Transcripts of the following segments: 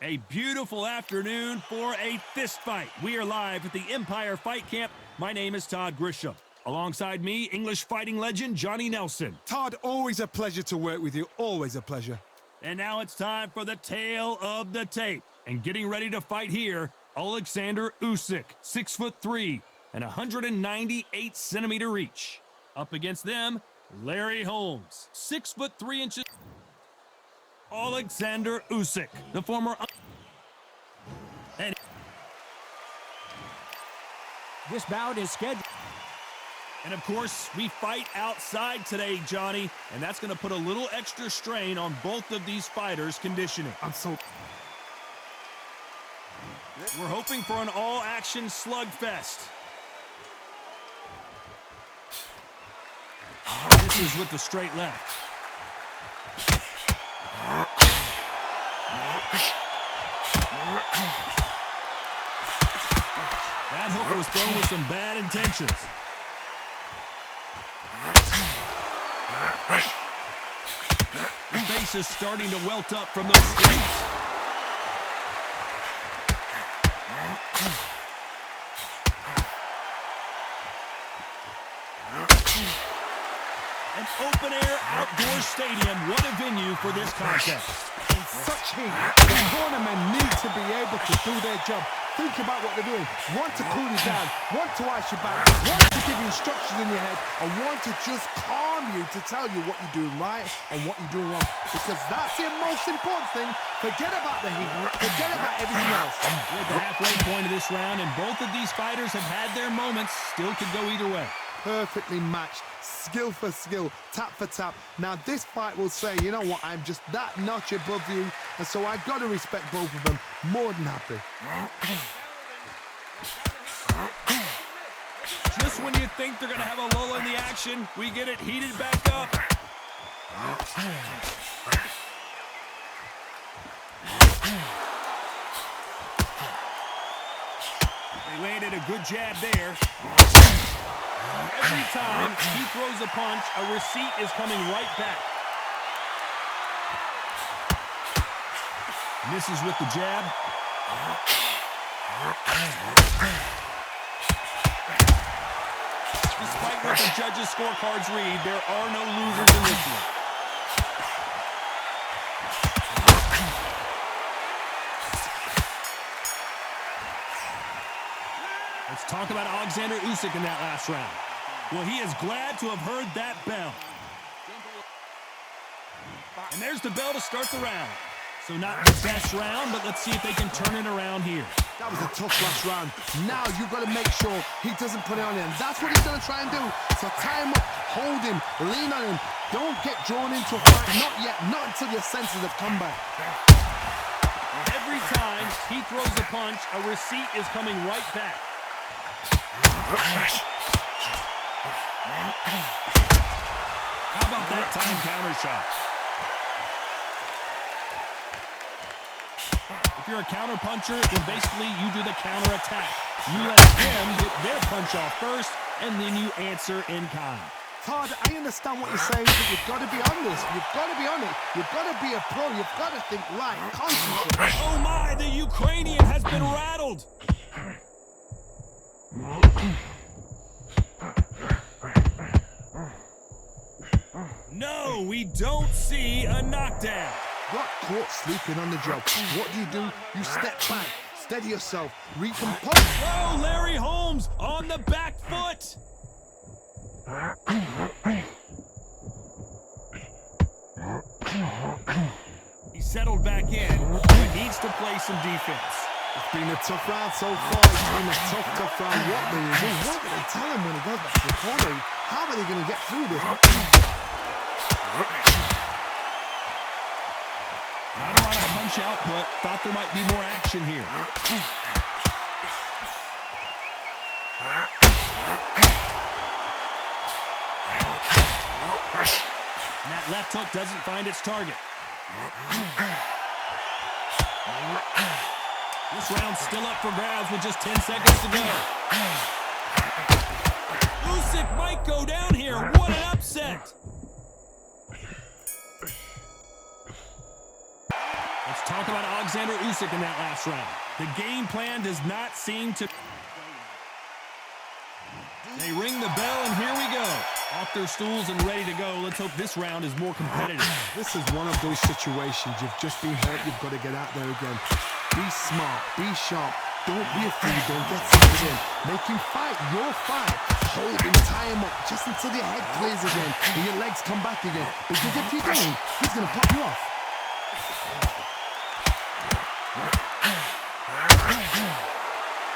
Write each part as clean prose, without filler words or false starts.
A beautiful afternoon for a fist fight. We are live at the Empire Fight Camp. My name is Todd Grisham. Alongside me, English fighting legend Johnny Nelson. Todd, always a pleasure to work with you. Always a pleasure. And now it's time for the tale of the tape. And getting ready to fight here, Alexander Usyk, 6'3" and 198 centimeter reach. Up against them, Larry Holmes, 6'3". Alexander Usyk, the former... And this bout is scheduled. And of course, we fight outside today, Johnny, and that's going to put a little extra strain on both of these fighters' conditioning. We're hoping for an all-action slugfest. This is with the straight left. That hook was thrown with some bad intentions. The face is starting to welt up from those straights. An open-air outdoor stadium. What a venue for this contest. In such heat, the cornermen need to be able to do their job. Think about what they're doing. One to cool you down, one to ice you back, one to give you instructions in your head, and one to just calm you to tell you what you're doing right and what you're doing wrong. Because that's the most important thing. Forget about the heat. Forget about everything else. We're at the halfway point of this round, and both of these fighters have had their moments. Still could go either way. Perfectly matched, skill for skill, tap for tap. Now this fight will say, you know what, I'm just that notch above you, and so I've got to respect both of them. More than happy. Just when you think they're going to have a lull in the action, we get it heated back up. They landed a good jab there. Every time he throws a punch, a receipt is coming right back. And this is with the jab. Despite what the judges' scorecards read, there are no losers in this one. Let's talk about Alexander Usyk in that last round. Well, he is glad to have heard that bell. And there's the bell to start the round. So not the best round, but let's see if they can turn it around here. That was a tough last round. Now you've got to make sure he doesn't put it on him. That's what he's going to try and do. So tie him up, hold him, lean on him. Don't get drawn into a fight. Not yet. Not until your senses have come back. Every time he throws a punch, a receipt is coming right back. How about that time counter shot? If you're a counter puncher, then basically you do the counter attack. You let them get their punch off first, and then you answer in kind. Todd, I understand what you're saying, but you've got to be on this. You've got to be on it. You've got to be a pro. You've got to think right, concentrate. Oh my, the Ukrainian has been rattled. No, we don't see a knockdown. Got caught sleeping on the job. What do? You step back, steady yourself, recompose. Oh, Larry Holmes on the back foot. He settled back in, but needs to play some defense. It's been a tough round so far. It's been a tough round. What do they do? What do they tell him when he goes back to the corner? How are they going to get through this? Not a lot of punch output. Thought there might be more action here. And that left hook doesn't find its target. This round's still up for grabs with just 10 seconds to go. Usyk might go down here. What an upset. Let's talk talk about Alexander Usyk in that last round. The game plan does not seem to... They ring the bell, and here we go. Off their stools and ready to go. Let's hope this round is more competitive. This is one of those situations. You've just been hurt. You've got to get out there again. Be smart. Be sharp. Don't be afraid. Don't get sucked in. Make him fight your fight. Hold him, tie him up just until your head clears again and your legs come back again. Because if you don't, he's going to pop you off.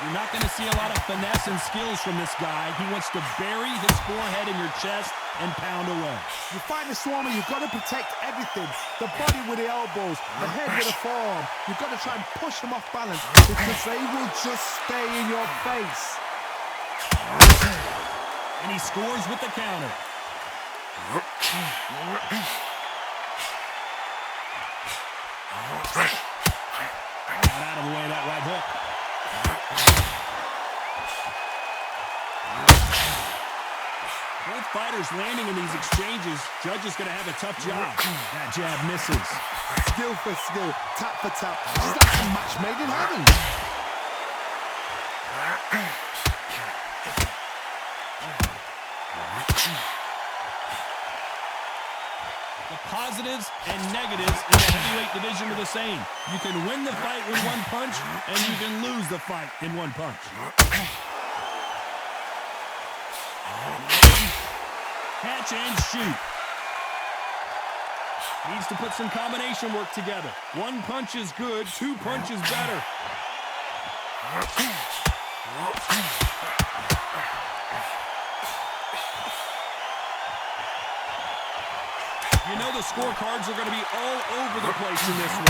You're not going to see a lot of finesse and skills from this guy. He wants to bury his forehead in your chest and pound away. You fight the Swarmer, you've got to protect everything. The body with the elbows, the head with the forearm. You've got to try and push them off balance because they will just stay in your face. And he scores with the counter. Got out of the way of that right hook. Both fighters landing in these exchanges. Judge is going to have a tough job. That jab misses. Skill for skill, tap for tap. Just like a match made in heaven. The positives and negatives in the heavyweight division are the same. You can win the fight with one punch, and you can lose the fight in one punch. Catch and shoot. Needs to put some combination work together. One punch is good, two punches better. You know the scorecards are going to be all over the place in this one.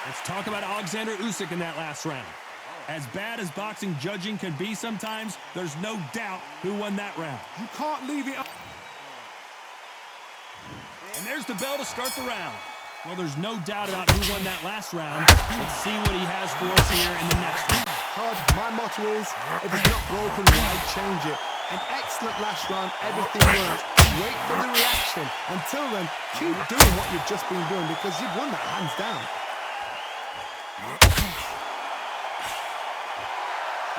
Let's talk about Alexander Usyk in that last round. As bad as boxing judging can be sometimes, there's no doubt who won that round. You can't leave it up. And there's the bell to start the round. Well, there's no doubt about who won that last round. Let's see what he has for us here in the next one. Todd, my motto is, if it's not broken, why change it? An excellent last round, everything works. Wait for the reaction. Until then, keep doing what you've just been doing because you've won that hands down.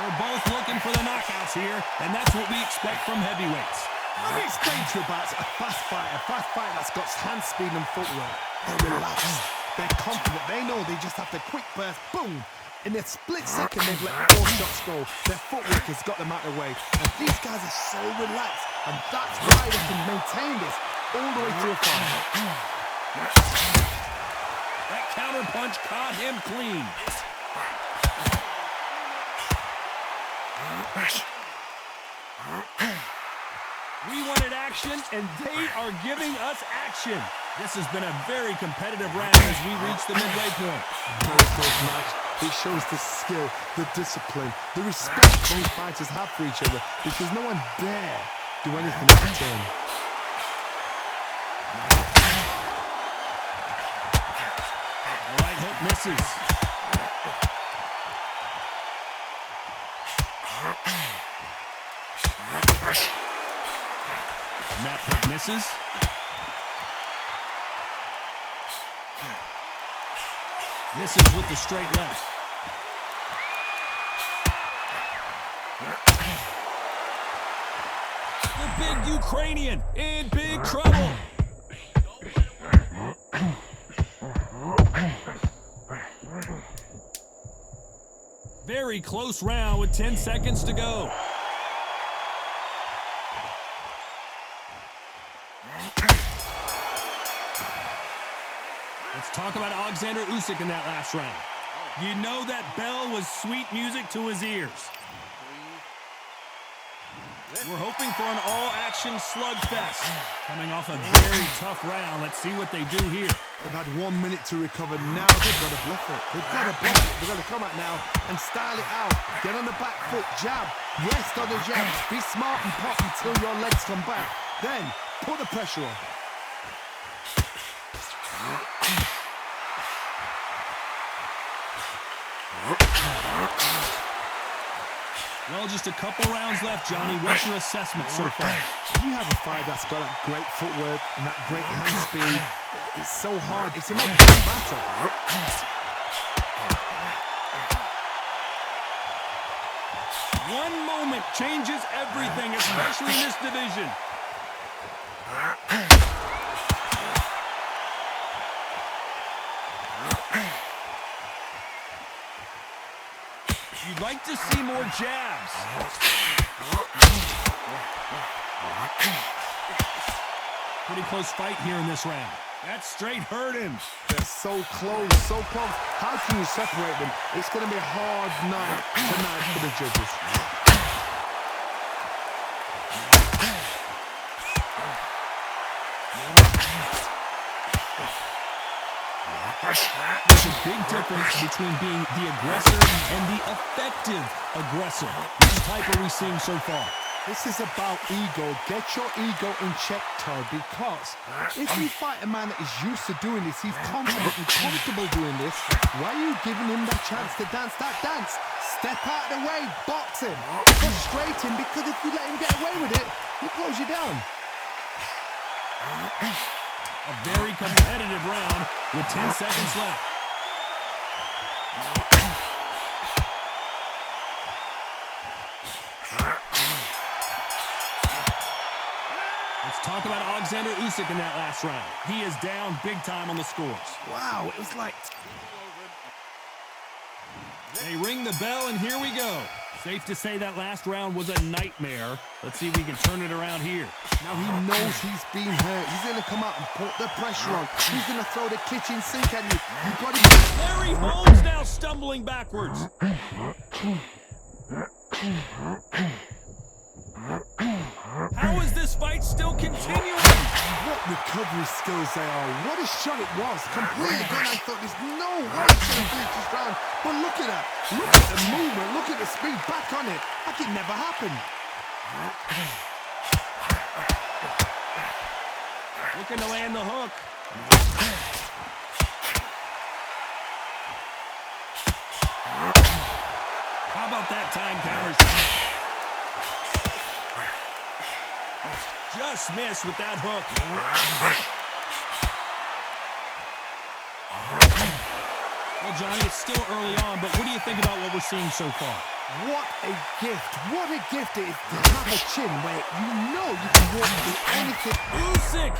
We're both looking for the knockouts here, and that's what we expect from heavyweights. Let me explain to you about a fast fighter that's got hand speed and footwork. They're relaxed, they're confident, they know they just have to quick burst, boom. In a split second, they've let 4 shots go. Their footwork has got them out of the way. And these guys are so relaxed, and that's why they can maintain this all the way through a fight. That counter punch caught him clean. We wanted action, and they are giving us action. This has been a very competitive round as we reach the midway point. Very close match. It shows the skill, the discipline, the respect both fighters have for each other because no one dare do anything in return. The right hook misses. And that hook misses. Misses with the straight left. The big Ukrainian in big trouble. Very close round with 10 seconds to go. Let's talk about Alexander Usyk in that last round. You know that bell was sweet music to his ears. We're hoping for an all-action slugfest. Coming off a very tough round. Let's see what they do here. They've had 1 minute to recover. Now they've got to bluff it. They've got to bluff it. They've got to come out now and style it out. Get on the back foot, jab, rest on the jab. Be smart and pop until your legs come back. Then put the pressure on. Well, just a couple rounds left, Johnny. What's your assessment so far? You have a fight that's got that great footwork and that great hand speed. It's so hard. It's an uphill battle. One moment changes everything, especially in this division. You'd like to see more jabs. Pretty close fight here in this round. That straight hurt him. They're so close, so close. How can you separate them? It's going to be a hard night tonight for the judges. There's a big difference between being the aggressor and the effective aggressor. Which type are we seeing so far? This is about ego. Get your ego in check, Todd, because if you fight a man that is used to doing this, he's confident and comfortable doing this, why are you giving him that chance to dance that dance? Step out of the way, box him, frustrate him, because if you let him get away with it, he'll close you down. A very competitive round with 10 seconds left. Let's talk about Alexander Usyk in that last round. He is down big time on the scores. Wow, it was like... They ring the bell, and here we go. Safe to say that last round was a nightmare. Let's see if we can turn it around here. Now he knows he's been hurt. He's going to come out and put the pressure on. He's going to throw the kitchen sink at you. You've got to... Larry Holmes now stumbling backwards. How is this fight still continuing? What recovery skills they are. What a shot it was. Completely gone. I thought there's no way it's going to finish this round. But look at that. Look at the movement. Look at the speed. Back on it. Like it never happened. Looking to land the hook. How about that time counter shot? Just missed with that hook. Well, Johnny, it's still early on, but what do you think about what we're seeing so far? What a gift. What a gift it is to have a chin where you know you can walk through anything. Usyk!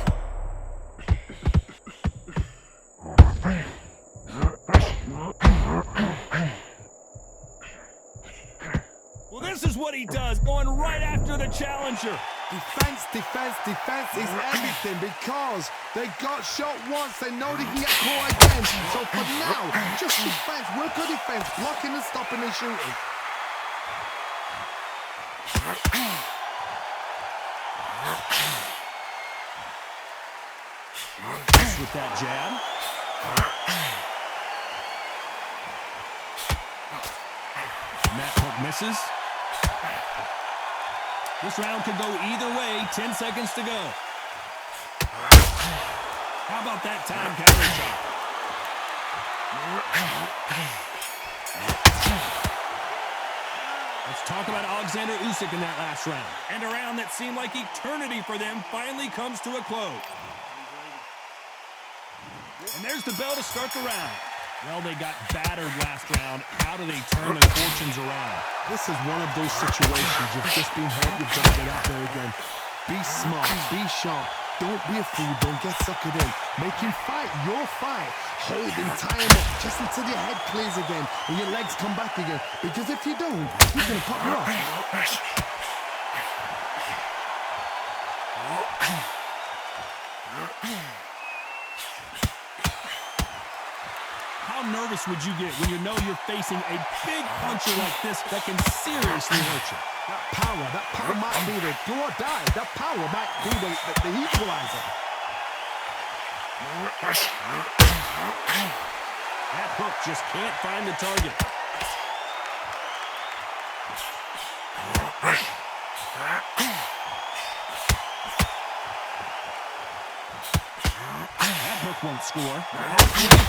Well, this is what he does, going right after the challenger. Defense, defense, defense is everything because they got shot once. They know they can get caught again. So for now, just defense. Work on defense. Blocking and stopping and shooting. With that jab. And that hook misses. This round could go either way. 10 seconds to go. How about that time counter shot? Let's talk about Alexander Usyk in that last round. And a round that seemed like eternity for them finally comes to a close. And there's the bell to start the round. Well, they got battered last round. How do they turn their fortunes around? This is one of those situations. You've just been hurt. You've got to get out there again. Be smart. Be sharp. Don't be a fool. Don't get suckered in. Make him fight your fight. Hold him, tie him up just until your head clears again and your legs come back again. Because if you don't, he's going to pop you off. How nervous would you get when you know you're facing a big puncher like this that can seriously hurt you? That power might be the do or die. That power might be the equalizer. That hook just can't find the target. That hook won't score.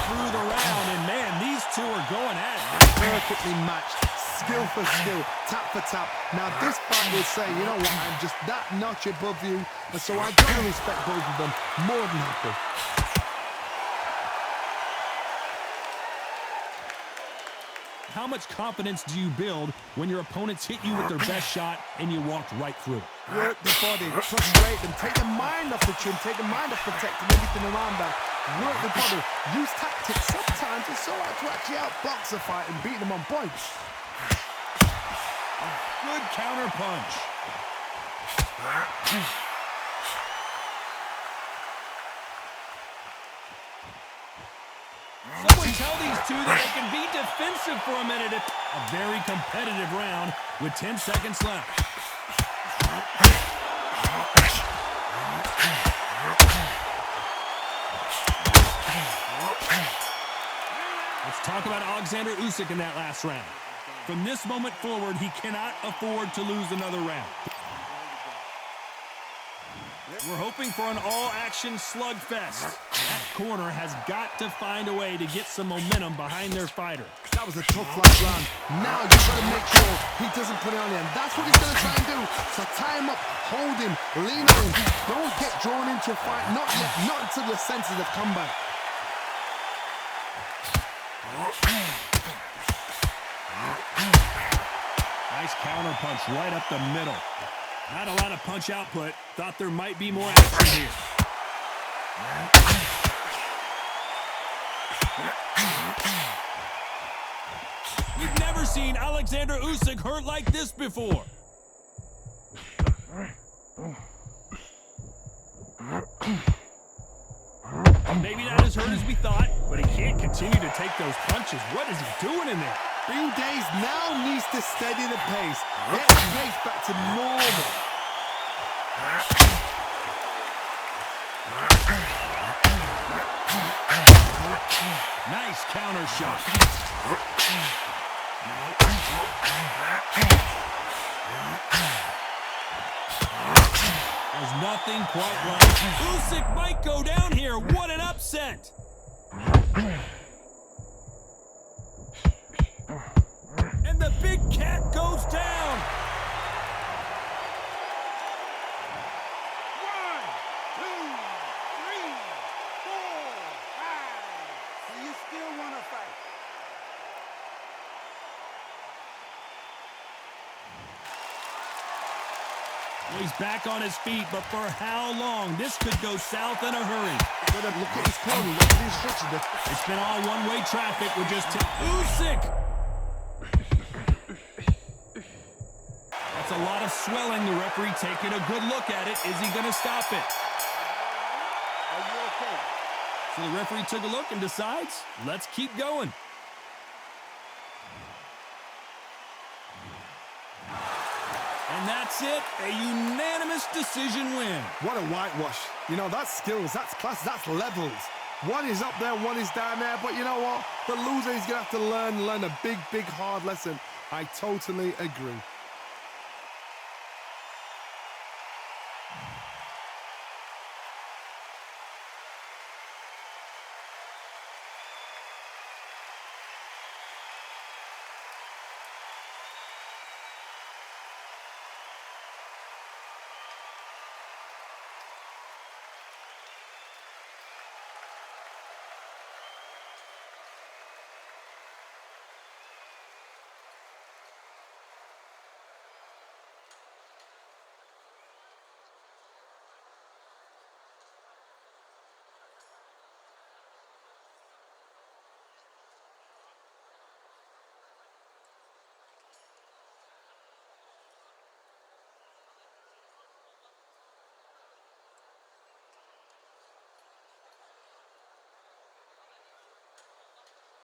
Through the round, and man, these two are going at it. Perfectly matched. skill for skill, tap for tap. Now this fight will say, you know what, I'm just that notch above you, and so I gotta respect both of them more than happy. How much confidence do you build when your opponents hit you with their best shot and you walked right through it? Work the body, frustrate them, take the mind off the chin, take the mind off protecting everything around that. Work the body, use tactics. Sometimes it's so hard to actually outbox a fight and beat them on points. Good counter punch. Someone tell these two that they can be defensive for a minute. A very competitive round with 10 seconds left. Let's talk about Alexander Usyk in that last round. From this moment forward, he cannot afford to lose another round. We're hoping for an all-action slugfest. That corner has got to find a way to get some momentum behind their fighter. That was a tough last round. Now you got to make sure he doesn't put it on him. That's what he's going to try and do. So tie him up, hold him, lean on him. Don't get drawn into a fight. Not yet, not until your senses have come back. Nice counter punch right up the middle. Not a lot of punch output. Thought there might be more action here. We've never seen Alexander Usyk hurt like this before. Maybe not as hurt as we thought, but he can't continue to take those punches. What is he doing in there? Bean Days now needs to steady the pace. Get the pace back to normal. Nice counter shot. There's nothing quite right. Usyk might go down here. What an upset. And the big cat goes down. 1, 2, 3, 4, 5. So you still want to fight? Well, he's back on his feet, but for how long? This could go south in a hurry. Look at his corner. Look at the instructions. It's been all one-way traffic with just Usyk. That's a lot of swelling. The referee taking a good look at it. Is he going to stop it? Are you okay? So the referee took a look and decides, let's keep going. And that's it, a unanimous decision win. What a whitewash. You know, that's skills, that's class, that's levels. One is up there, one is down there, but you know what? The loser is going to have to learn a big, hard lesson. I totally agree.